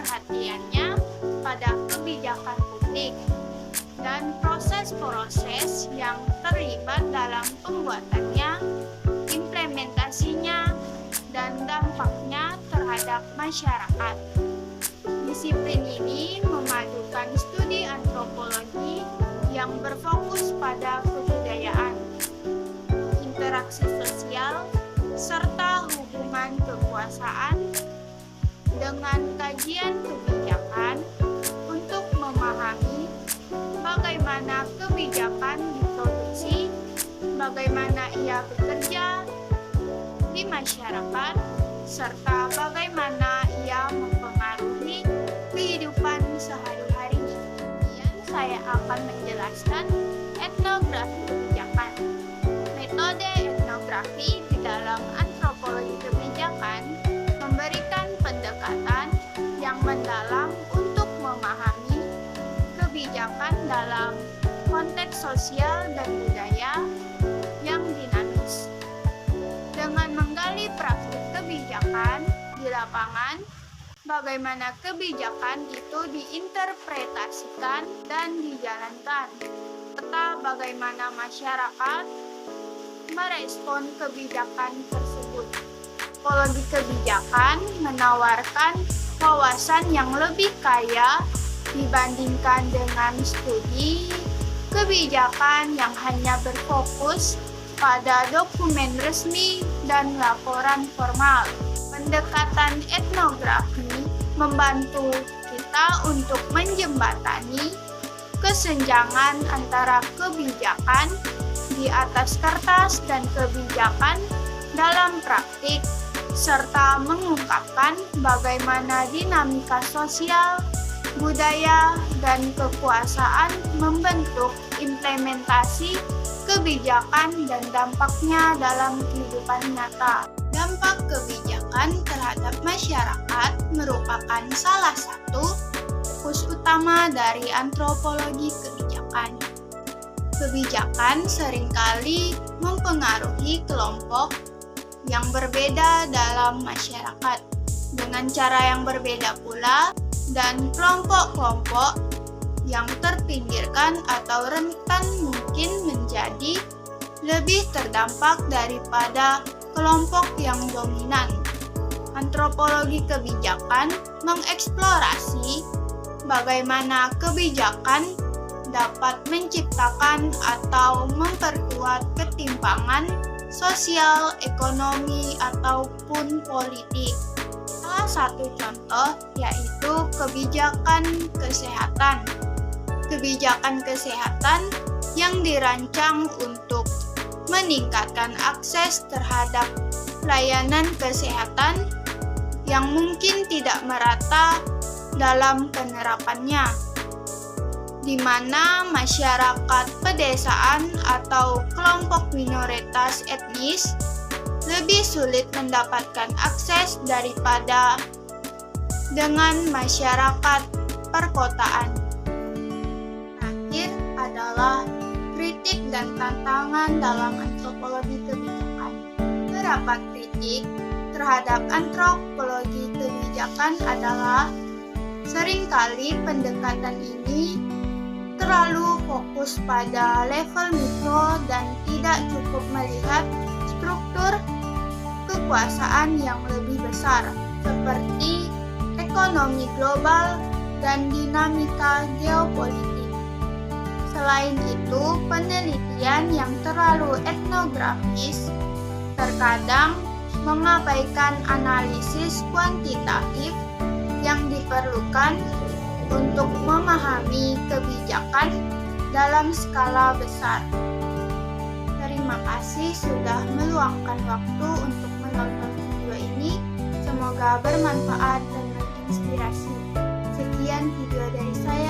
perhatiannya pada kebijakan publik dan proses-proses yang terlibat dalam pembuatannya, implementasinya, dan dampaknya terhadap masyarakat. Disiplin ini memadukan studi antropologi yang berfokus pada kebudayaan, interaksi sosial, serta hubungan kekuasaan dengan kajian kebijakan untuk memahami bagaimana kebijakan diproduksi, bagaimana ia bekerja di masyarakat, serta bagaimana ia mempengaruhi kehidupan sehari-hari. Kemudian saya akan menjelaskan etnografi kebijakan. Metode etnografi di dalam antropologi kebijakan memberikan pendekatan yang mendalam untuk memahami kebijakan dalam konteks sosial dan budaya yang dinamis. Dengan menggali praktik kebijakan di lapangan, bagaimana kebijakan itu diinterpretasikan dan dijalankan, serta bagaimana masyarakat merespon kebijakan tersebut. Antropologi kebijakan menawarkan wawasan yang lebih kaya dibandingkan dengan studi kebijakan yang hanya berfokus pada dokumen resmi dan laporan formal. Pendekatan etnografi membantu kita untuk menjembatani kesenjangan antara kebijakan di atas kertas dan kebijakan dalam praktik, serta mengungkapkan bagaimana dinamika sosial, budaya, dan kekuasaan membentuk implementasi kebijakan dan dampaknya dalam kehidupan nyata. Dampak kebijakan terhadap masyarakat merupakan salah satu fokus utama dari antropologi kebijakan. Kebijakan seringkali mempengaruhi kelompok yang berbeda dalam masyarakat dengan cara yang berbeda pula, dan kelompok-kelompok yang terpinggirkan atau rentan mungkin menjadi lebih terdampak daripada kelompok yang dominan. Antropologi kebijakan mengeksplorasi bagaimana kebijakan dapat menciptakan atau memperkuat ketimpangan sosial, ekonomi, ataupun politik. Salah satu contoh yaitu kebijakan kesehatan. Kebijakan kesehatan yang dirancang untuk meningkatkan akses terhadap layanan kesehatan yang mungkin tidak merata dalam penerapannya, di mana masyarakat pedesaan atau kelompok minoritas etnis lebih sulit mendapatkan akses daripada dengan masyarakat perkotaan. Terakhir adalah kritik dan tantangan dalam antropologi kebijakan. Beberapa kritik terhadap antropologi kebijakan adalah seringkali pendekatan ini terlalu fokus pada level mikro dan tidak cukup melihat struktur kekuasaan yang lebih besar, seperti ekonomi global dan dinamika geopolitik. Selain itu, penelitian yang terlalu etnografis terkadang mengabaikan analisis kuantitatif yang diperlukan untuk memahami kebijakan dalam skala besar. Terima kasih sudah meluangkan waktu untuk menonton video ini. Semoga bermanfaat dan menginspirasi. Sekian video dari saya.